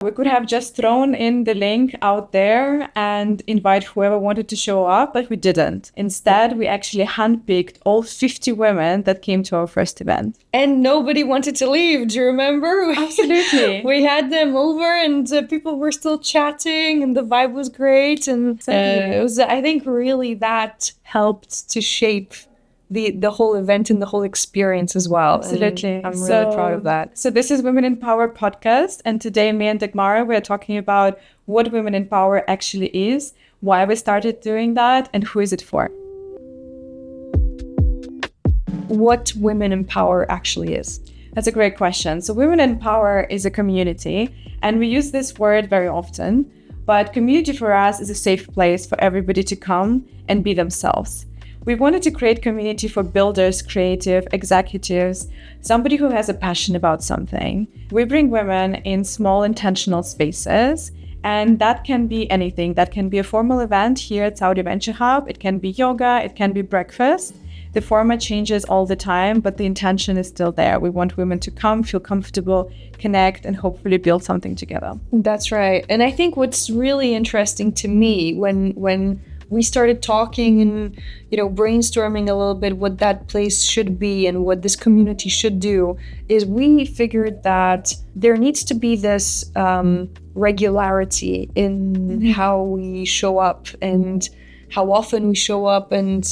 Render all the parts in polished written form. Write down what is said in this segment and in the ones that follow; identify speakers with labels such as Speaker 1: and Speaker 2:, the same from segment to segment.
Speaker 1: We could have just thrown in the link out there and invite whoever wanted to show up, but we didn't. Instead, we actually handpicked all 50 women that came to our first event.
Speaker 2: And nobody wanted to leave, do you remember?
Speaker 1: Absolutely.
Speaker 2: We had them over and people were still chatting and the vibe was great. And it was, I think, really that helped to shape the whole event and the whole experience as well.
Speaker 1: Absolutely.
Speaker 2: And I'm really proud of that.
Speaker 1: So this is Women in Power podcast. And today, me and Dagmara, we're talking about what Women in Power actually is, why we started doing that, and who is it for.
Speaker 2: What Women in Power actually is?
Speaker 1: That's a great question. So Women in Power is a community, and we use this word very often, but community for us is a safe place for everybody to come and be themselves. We wanted to create community for builders, creative, executives, somebody who has a passion about something. We bring women in small intentional spaces, and that can be anything. That can be a formal event here at Saudi Venture Hub. It can be yoga, it can be breakfast. The format changes all the time, but the intention is still there. We want women to come, feel comfortable, connect, and hopefully build something together.
Speaker 2: That's right. And I think what's really interesting to me when we started talking and, brainstorming a little bit what that place should be and what this community should do, is we figured that there needs to be this regularity in how we show up and how often we show up, and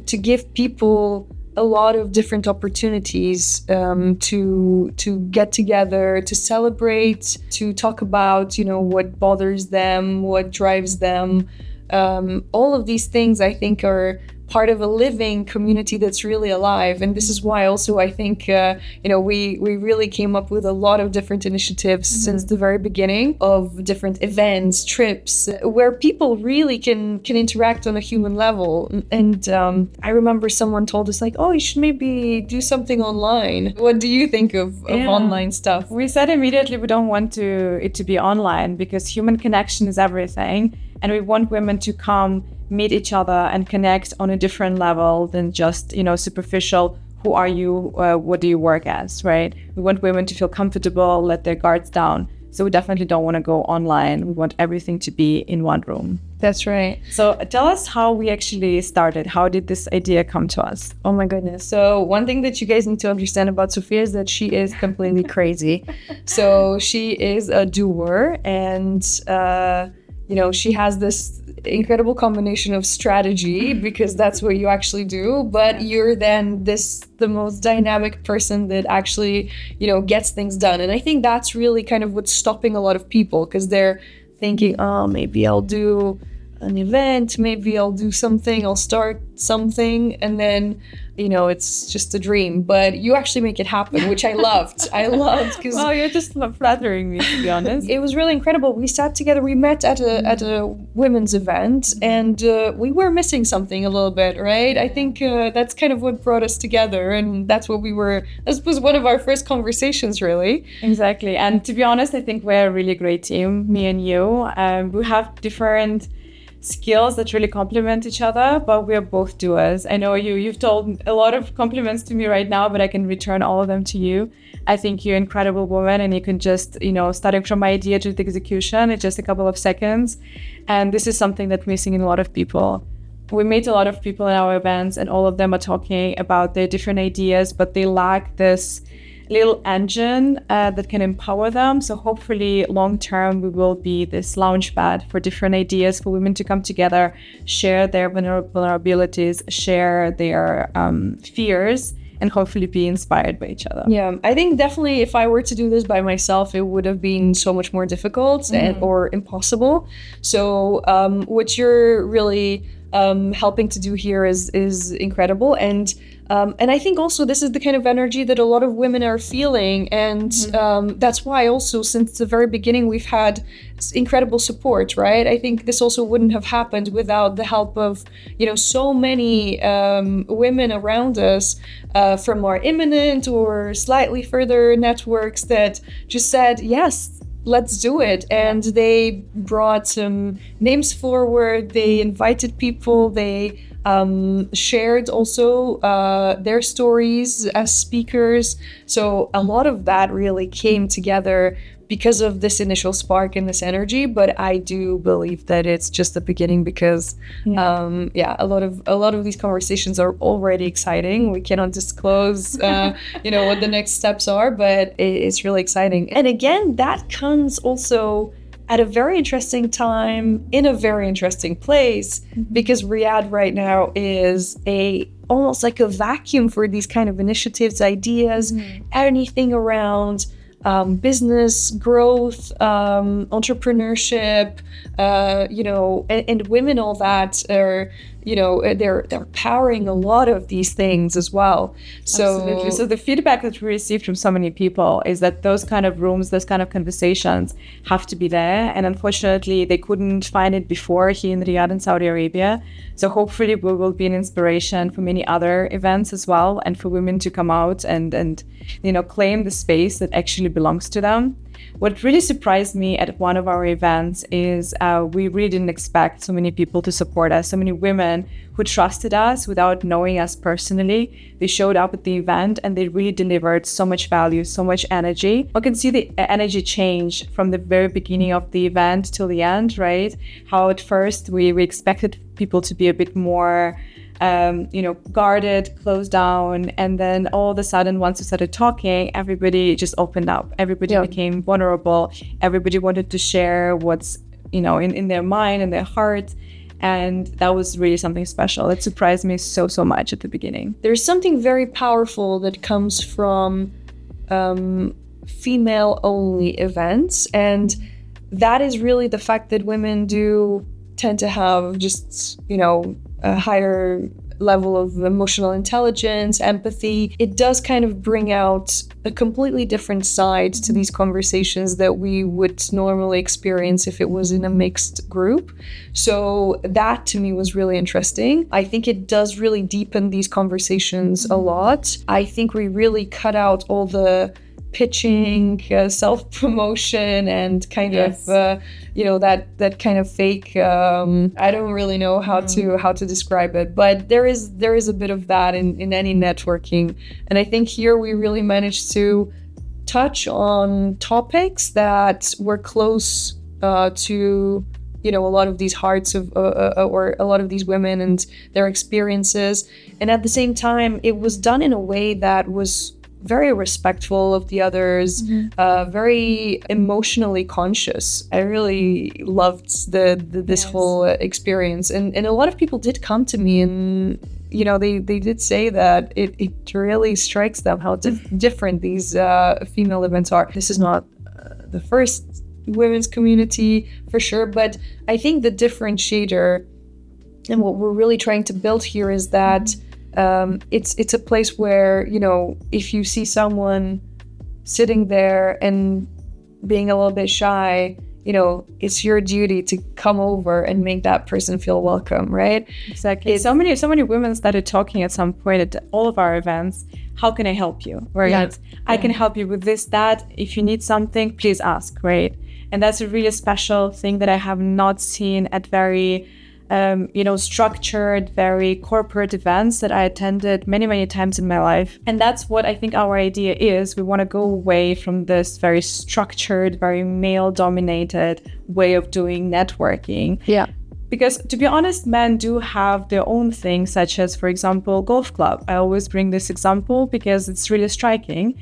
Speaker 2: to give people a lot of different opportunities to get together, to celebrate, to talk about, what bothers them, what drives them. All of these things, I think, are part of a living community that's really alive. And this is why also I think, we really came up with a lot of different initiatives since the very beginning of different events, trips, where people really can interact on a human level. And I remember someone told us like, oh, you should maybe do something online. What do you think of online stuff?
Speaker 1: We said immediately we don't want it to be online because human connection is everything. And we want women to come meet each other and connect on a different level than just, superficial, who are you, what do you work as, right? We want women to feel comfortable, let their guards down. So we definitely don't want to go online. We want everything to be in one room.
Speaker 2: That's right.
Speaker 1: So tell us how we actually started. How did this idea come to us?
Speaker 2: Oh my goodness. So one thing that you guys need to understand about Sophia is that she is completely crazy. So she is a doer, and she has this incredible combination of strategy, because that's what you actually do, but you're then the most dynamic person that actually, gets things done. And I think that's really kind of what's stopping a lot of people, because they're thinking, oh, maybe I'll do an event, maybe I'll do something, I'll start something, and then it's just a dream. But you actually make it happen, which I loved. Because
Speaker 1: well, you're just flattering me, to be honest.
Speaker 2: It was really incredible. We sat together, we met at a women's event, and we were missing something a little bit, right? I think that's kind of what brought us together, and this was one of our first conversations, really.
Speaker 1: Exactly. And to be honest, I think we're a really great team, me and you. We have different skills that really complement each other, but we are both doers. I know you've told a lot of compliments to me right now, but I can return all of them to you. I think you're an incredible woman, and you can just, starting from idea to the execution in just a couple of seconds. And this is something that's missing in a lot of people. We meet a lot of people in our events, and all of them are talking about their different ideas, but they lack this little engine that can empower them. So hopefully long term we will be this launch pad for different ideas for women to come together, share their vulnerabilities, share their fears, and hopefully be inspired by each other.
Speaker 2: Yeah, I think definitely if I were to do this by myself, it would have been so much more difficult or impossible. So what you're really helping to do here is incredible. And I think also this is the kind of energy that a lot of women are feeling. And that's why also since the very beginning, we've had incredible support, right? I think this also wouldn't have happened without the help of, so many women around us from more imminent or slightly further networks that just said, yes, let's do it. And they brought some names forward. They invited people. They shared also their stories as speakers. So a lot of that really came together because of this initial spark and this energy. But I do believe that it's just the beginning, because a lot of these conversations are already exciting. We cannot disclose what the next steps are, but it's really exciting. And again, that comes also at a very interesting time in a very interesting place, because Riyadh right now is almost like a vacuum for these kind of initiatives, ideas, anything around business growth, entrepreneurship, and women, all that are, they're powering a lot of these things as well.
Speaker 1: Absolutely. So the feedback that we received from so many people is that those kind of rooms, those kind of conversations have to be there. And unfortunately, they couldn't find it before here in Riyadh in Saudi Arabia. So hopefully we will be an inspiration for many other events as well, and for women to come out and claim the space that actually belongs to them. What really surprised me at one of our events is we really didn't expect so many people to support us, so many women who trusted us without knowing us personally. They showed up at the event and they really delivered so much value, so much energy. I can see the energy change from the very beginning of the event till the end, right? How at first we expected people to be a bit more guarded, closed down. And then all of a sudden, once we started talking, everybody just opened up. Everybody became vulnerable. Everybody wanted to share what's, in their mind and their heart. And that was really something special. It surprised me so much at the beginning.
Speaker 2: There's something very powerful that comes from female-only events. And that is really the fact that women do tend to have just, a higher level of emotional intelligence, empathy. It does kind of bring out a completely different side to these conversations that we would normally experience if it was in a mixed group. So that to me was really interesting. I think it does really deepen these conversations a lot. I think we really cut out all the pitching, self-promotion, and kind of that kind of fake, I don't really know how to describe it, but there is a bit of that in any networking. And I think here we really managed to touch on topics that were close to a lot of these hearts of or a lot of these women and their experiences. And at the same time, it was done in a way that was very respectful of the others, very emotionally conscious. I really loved this whole experience, and a lot of people did come to me, and they did say that it really strikes them how different these female events are. This is not the first women's community for sure, but I think the differentiator and what we're really trying to build here is that it's a place where, if you see someone sitting there and being a little bit shy, it's your duty to come over and make that person feel welcome, right?
Speaker 1: Exactly. So many women started talking at some point at all of our events. How can I help you? Right? I can help you with this, that. If you need something, please ask, right? And that's a really special thing that I have not seen at very structured, very corporate events that I attended many times in my life. And that's what I think our idea is. We want to go away from this very structured, very male-dominated way of doing networking.
Speaker 2: Yeah.
Speaker 1: Because to be honest, men do have their own things, such as, for example, golf club. I always bring this example because it's really striking.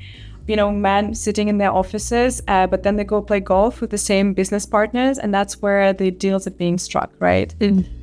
Speaker 1: Men sitting in their offices, but then they go play golf with the same business partners, and that's where the deals are being struck, right?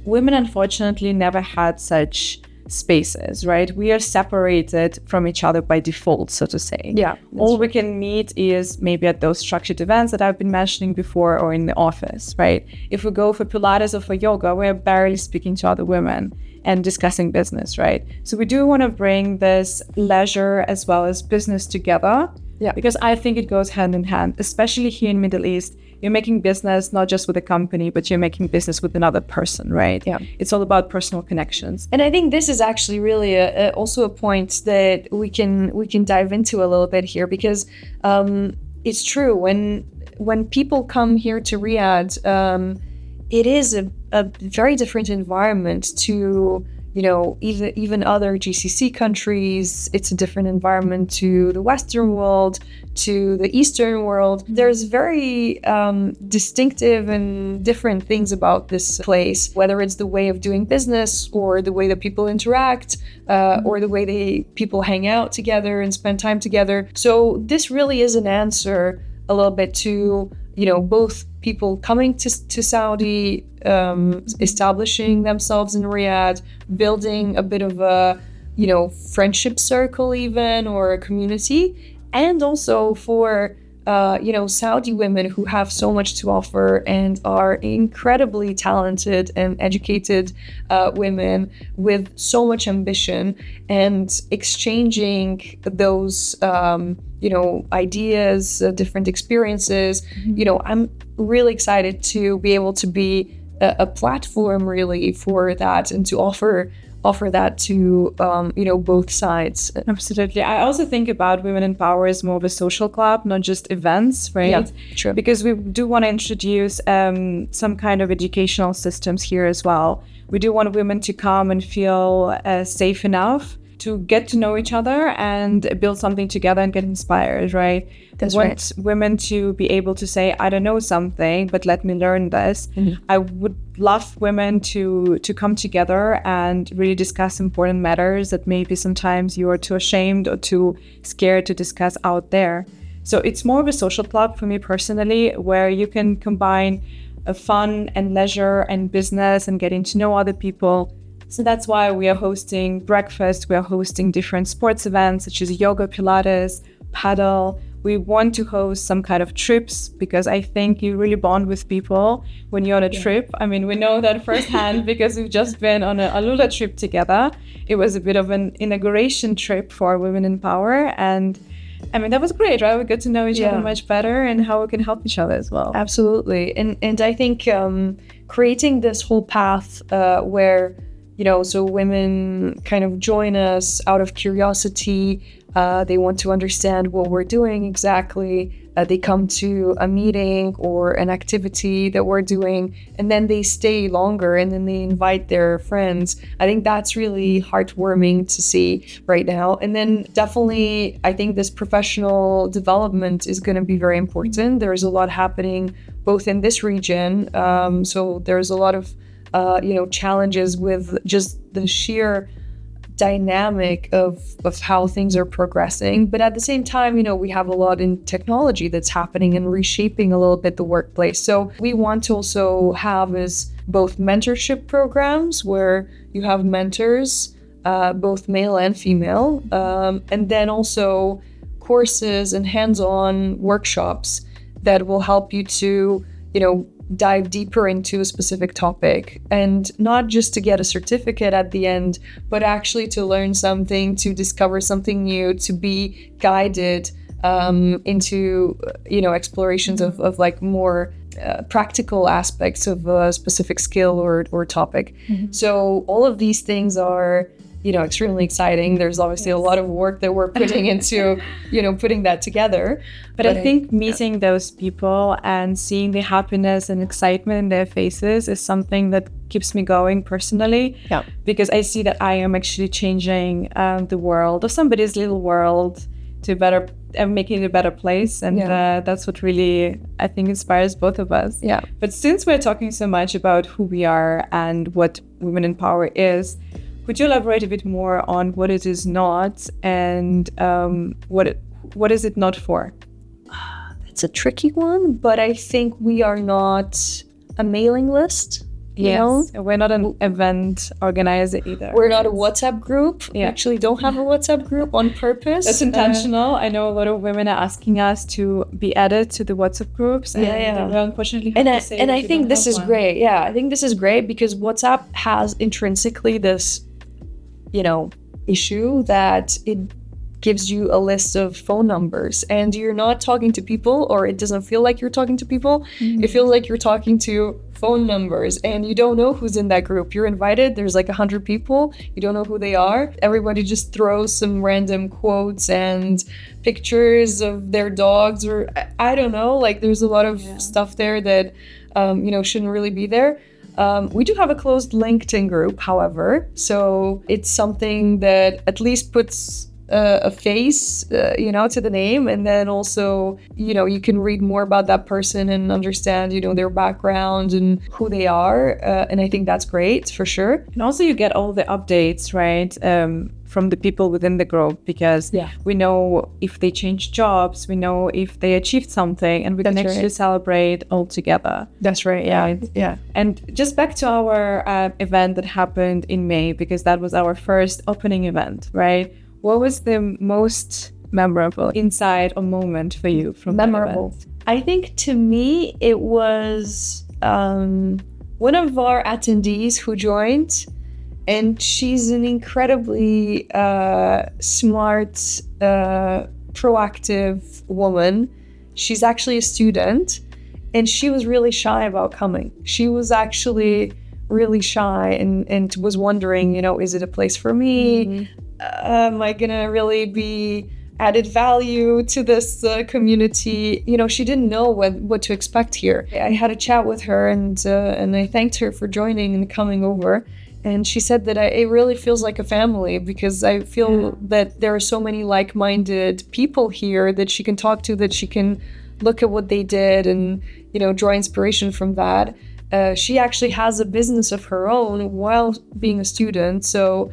Speaker 1: Women, unfortunately, never had such spaces, right? We are separated from each other by default, so to say.
Speaker 2: Yeah.
Speaker 1: All we can meet is maybe at those structured events that I've been mentioning before, or in the office, right? If we go for Pilates or for yoga, we're barely speaking to other women and discussing business, right? So we do want to bring this leisure as well as business together, because I think it goes hand in hand, especially here in Middle East. You're making business not just with a company, but you're making business with another person, right?
Speaker 2: Yeah.
Speaker 1: It's all about personal connections.
Speaker 2: And I think this is actually really also a point that we can dive into a little bit here, because it's true, when people come here to Riyadh, it is a very different environment to even other GCC countries. It's a different environment to the Western world, to the Eastern world. There's very distinctive and different things about this place, whether it's the way of doing business or the way that people interact, or the way people hang out together and spend time together. So this really is an answer a little bit to both people coming to Saudi, establishing themselves in Riyadh, building a bit of a friendship circle even, or a community, and also for Saudi women who have so much to offer and are incredibly talented and educated women with so much ambition, and exchanging those ideas, different experiences. I'm really excited to be able to be a platform really for that, and to offer that to both sides.
Speaker 1: Absolutely. I also think about Women in Power as more of a social club, not just events, right?
Speaker 2: Yeah, true.
Speaker 1: Because we do want to introduce some kind of educational systems here as well. We do want women to come and feel safe enough to get to know each other and build something together and get inspired, right?
Speaker 2: That's
Speaker 1: want
Speaker 2: right.
Speaker 1: Women to be able to say, I don't know something, but let me learn this. Mm-hmm. I would love women to come together and really discuss important matters that maybe sometimes you are too ashamed or too scared to discuss out there. So it's more of a social club for me personally, where you can combine fun and leisure and business and getting to know other people. So that's why we are hosting breakfast, we are hosting different sports events such as yoga, Pilates, paddle. We want to host some kind of trips, because I think you really bond with people when you're on a trip. I mean, we know that firsthand because we've just been on a Alula trip together. It was a bit of an inauguration trip for Women in Power. And I mean, that was great, right? We got to know each other much better and how we can help each other as well.
Speaker 2: Absolutely. And I think creating this whole path where so women kind of join us out of curiosity. They want to understand what we're doing exactly. They come to a meeting or an activity that we're doing, and then they stay longer, and then they invite their friends. I think that's really heartwarming to see right now. And then definitely, I think this professional development is going to be very important. There's a lot happening both in this region. So there's a lot of challenges with just the sheer dynamic of how things are progressing. But at the same time, we have a lot in technology that's happening and reshaping a little bit the workplace. So we want to also have is both mentorship programs where you have mentors, both male and female, and then also courses and hands-on workshops that will help you to, dive deeper into a specific topic, and not just to get a certificate at the end, but actually to learn something, to discover something new, to be guided into explorations of like more practical aspects of a specific skill or topic. Mm-hmm. So all of these things are extremely exciting. There's obviously a lot of work that we're putting into, putting that together.
Speaker 1: But I think meeting those people and seeing the happiness and excitement in their faces is something that keeps me going personally.
Speaker 2: Yeah.
Speaker 1: Because I see that I am actually changing the world, or somebody's little world, to better, making it a better place. And that's what really, I think, inspires both of us.
Speaker 2: Yeah.
Speaker 1: But since we're talking so much about who we are and what Women in Power is, could you elaborate a bit more on what it is not, and what is it not for?
Speaker 2: It's a tricky one, but I think we are not a mailing list.
Speaker 1: Yes, we're not an event organizer either.
Speaker 2: We're not a WhatsApp group. Yeah. We actually don't have a WhatsApp group on purpose.
Speaker 1: That's intentional. I know a lot of women are asking us to be added to the WhatsApp groups. And we unfortunately have to say
Speaker 2: I think this is great. Yeah, I think this is great because WhatsApp has intrinsically this issue that it gives you a list of phone numbers, and you're not talking to people, or it doesn't feel like you're talking to people. Mm-hmm. It feels like you're talking to phone numbers, and you don't know who's in that group. You're invited, there's like 100 people, you don't know who they are. Everybody just throws some random quotes and pictures of their dogs, or I don't know, like there's a lot of stuff there that shouldn't really be there. We do have a closed LinkedIn group, however, so it's something that at least puts a face, to the name, and then also, you can read more about that person and understand, their background and who they are, and I think that's great for sure.
Speaker 1: And also you get all the updates, right, from the people within the group, because we know if they change jobs, we know if they achieved something, and we can actually celebrate all together.
Speaker 2: That's right. Yeah.
Speaker 1: And just back to our event that happened in May, because that was our first opening event, right? What was the most memorable insight or moment for you from
Speaker 2: memorable? I think to me it was one of our attendees who joined, and she's an incredibly smart, proactive woman. She's actually a student, and she was really shy about coming. She was actually really shy and was wondering, is it a place for me? Mm-hmm. Am I gonna really be added value to this community? She didn't know what to expect here. I had a chat with her, and I thanked her for joining and coming over. And she said that it really feels like a family, because I feel that there are so many like-minded people here that she can talk to, that she can look at what they did and, draw inspiration from that. She actually has a business of her own while being a student. So,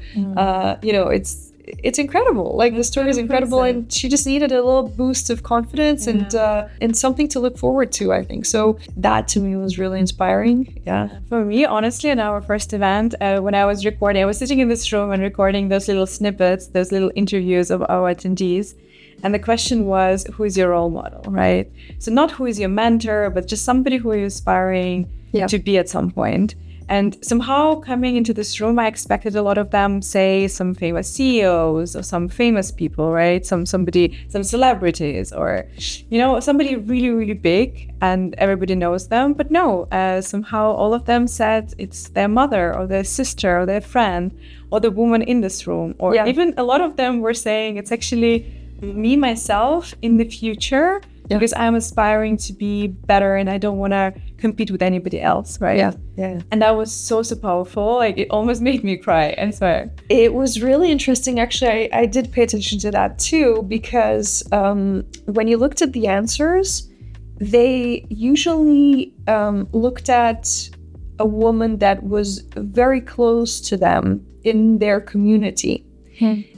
Speaker 2: it's incredible. Like, the story is incredible, and she just needed a little boost of confidence and something to look forward to, I think. So that to me was really inspiring. Yeah.
Speaker 1: For me, honestly, in our first event, when I was recording, I was sitting in this room and recording those little snippets, those little interviews of our attendees. And the question was, who is your role model, right? So not who is your mentor, but just somebody who you're aspiring to be at some point. And somehow coming into this room, I expected a lot of them say some famous CEOs or some famous people, right? Some celebrities, or, somebody really, really big and everybody knows them. But no, somehow all of them said it's their mother or their sister or their friend or the woman in this room. Or even a lot of them were saying it's actually me, myself in the future, because I'm aspiring to be better and I don't want to compete with anybody else, right?
Speaker 2: Yeah.
Speaker 1: And that was so powerful. Like, it almost made me cry. I swear.
Speaker 2: It was really interesting. Actually, I did pay attention to that too, because when you looked at the answers, they usually looked at a woman that was very close to them in their community.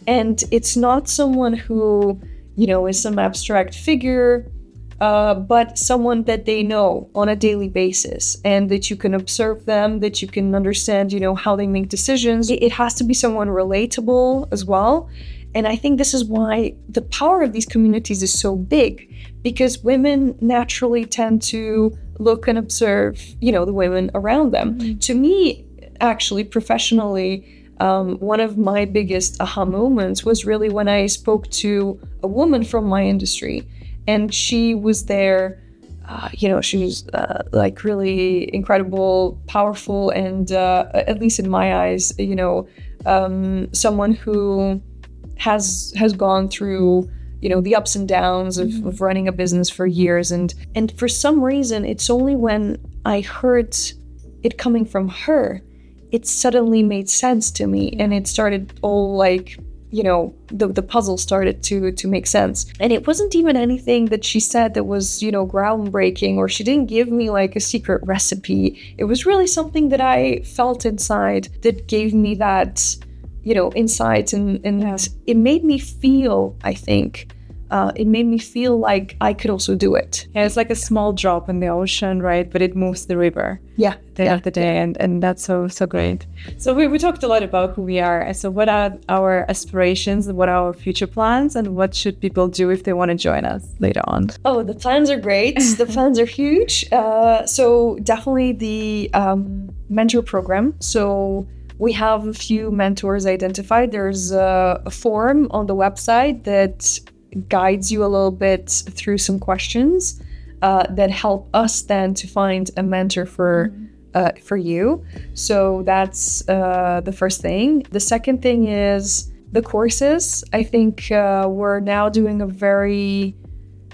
Speaker 2: And it's not someone who, is some abstract figure, but someone that they know on a daily basis, and that you can observe them, that you can understand, how they make decisions. It has to be someone relatable as well. And I think this is why the power of these communities is so big, because women naturally tend to look and observe, the women around them. Mm-hmm. To me, actually, professionally, one of my biggest aha moments was really when I spoke to a woman from my industry, and she was there. She was like really incredible, powerful, and at least in my eyes, someone who has gone through, the ups and downs of running a business for years, and for some reason, it's only when I heard it coming from her, it suddenly made sense to me, and it started all like, the puzzle started to make sense. And it wasn't even anything that she said that was, groundbreaking, or she didn't give me like a secret recipe. It was really something that I felt inside that gave me that, insight, and it made me feel, I think, it made me feel like I could also do it.
Speaker 1: Yeah, it's like a small drop in the ocean, right? But it moves the river.
Speaker 2: Yeah.
Speaker 1: At the end of the day, and that's so great. So we talked a lot about who we are. So what are our aspirations, what are our future plans, and what should people do if they want to join us later on?
Speaker 2: Oh, the plans are great. The plans are huge. So definitely the mentor program. So we have a few mentors identified. There's a form on the website that guides you a little bit through some questions that help us then to find a mentor for you. So that's the first thing. The second thing is the courses. I think we're now doing a very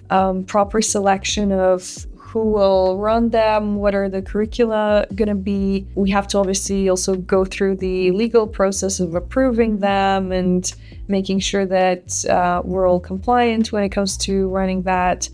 Speaker 2: proper selection of who will run them, what are the curricula going to be. We have to obviously also go through the legal process of approving them and making sure that we're all compliant when it comes to running that.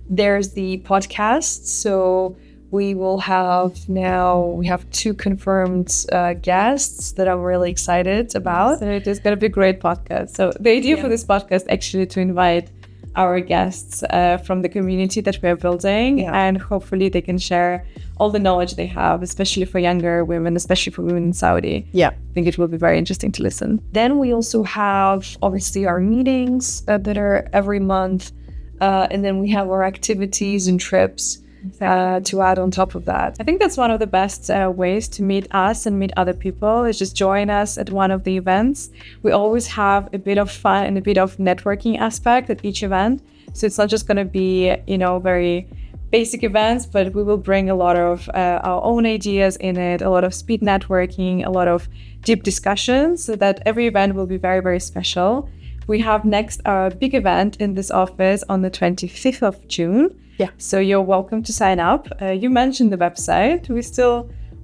Speaker 2: There's the podcast. So we have 2 confirmed guests that I'm really excited about.
Speaker 1: So it is going to be a great podcast. So the idea for this podcast actually to invite our guests from the community that we're building, and hopefully they can share all the knowledge they have, especially for younger women, especially for women in Saudi. I think it will be very interesting to listen.
Speaker 2: Then we also have obviously our meetings that are every month, and then we have our activities and trips to add on top of that.
Speaker 1: I think that's one of the best ways to meet us and meet other people is just join us at one of the events. We always have a bit of fun and a bit of networking aspect at each event. So it's not just going to be, very basic events, but we will bring a lot of our own ideas in it, a lot of speed networking, a lot of deep discussions, so that every event will be very, very special. We have next our big event in this office on the 25th of June. So you're welcome to sign up. You mentioned the website.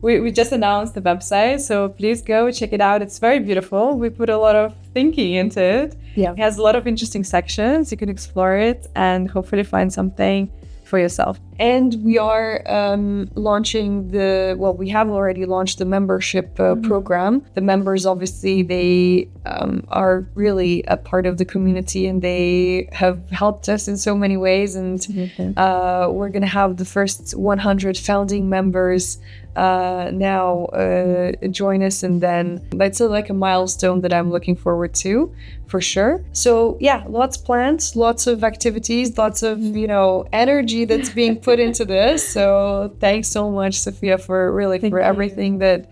Speaker 1: We just announced the website, so please go check it out. It's very beautiful. We put a lot of thinking into it. It has a lot of interesting sections. You can explore it and hopefully find something for yourself.
Speaker 2: And we are launching we have already launched the membership program. The members, obviously, they are really a part of the community and they have helped us in so many ways. And we're going to have the first 100 founding members now join us. And then that's like a milestone that I'm looking forward to, for sure. So lots planned, lots of activities, lots of, energy that's being put into this. So thanks so much, Sophia, for everything that,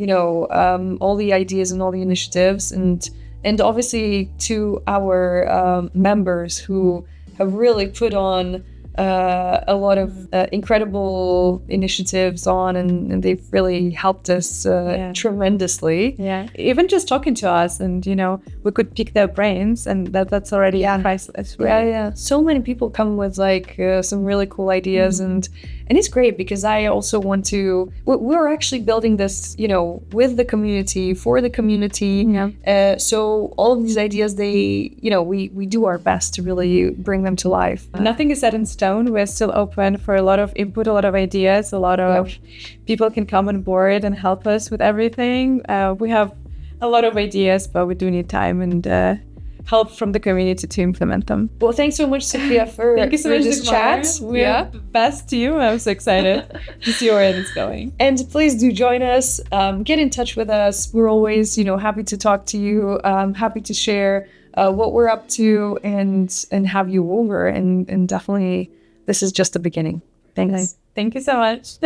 Speaker 2: all the ideas and all the initiatives, and obviously to our members who have really put on a lot of incredible initiatives on, and they've really helped us tremendously.
Speaker 1: Even just talking to us, and we could pick their brains, and that's already priceless, right?
Speaker 2: So many people come with some really cool ideas, and it's great because I also want to. We're actually building this, with the community, for the community. So all of these ideas, we do our best to really bring them to life.
Speaker 1: Nothing is set in stone. We're still open for a lot of input, a lot of ideas, a lot of people can come on board and help us with everything. We have a lot of ideas, but we do need time and help from the community to implement them.
Speaker 2: Well, thanks so much, Sophia, for
Speaker 1: Thank you so much,
Speaker 2: this chat.
Speaker 1: We're best to you. I'm so excited to see where it's going.
Speaker 2: And please do join us. Get in touch with us. We're always, happy to talk to you. Happy to share what we're up to and have you over. And definitely, this is just the beginning. Thanks.
Speaker 1: Thank you so much.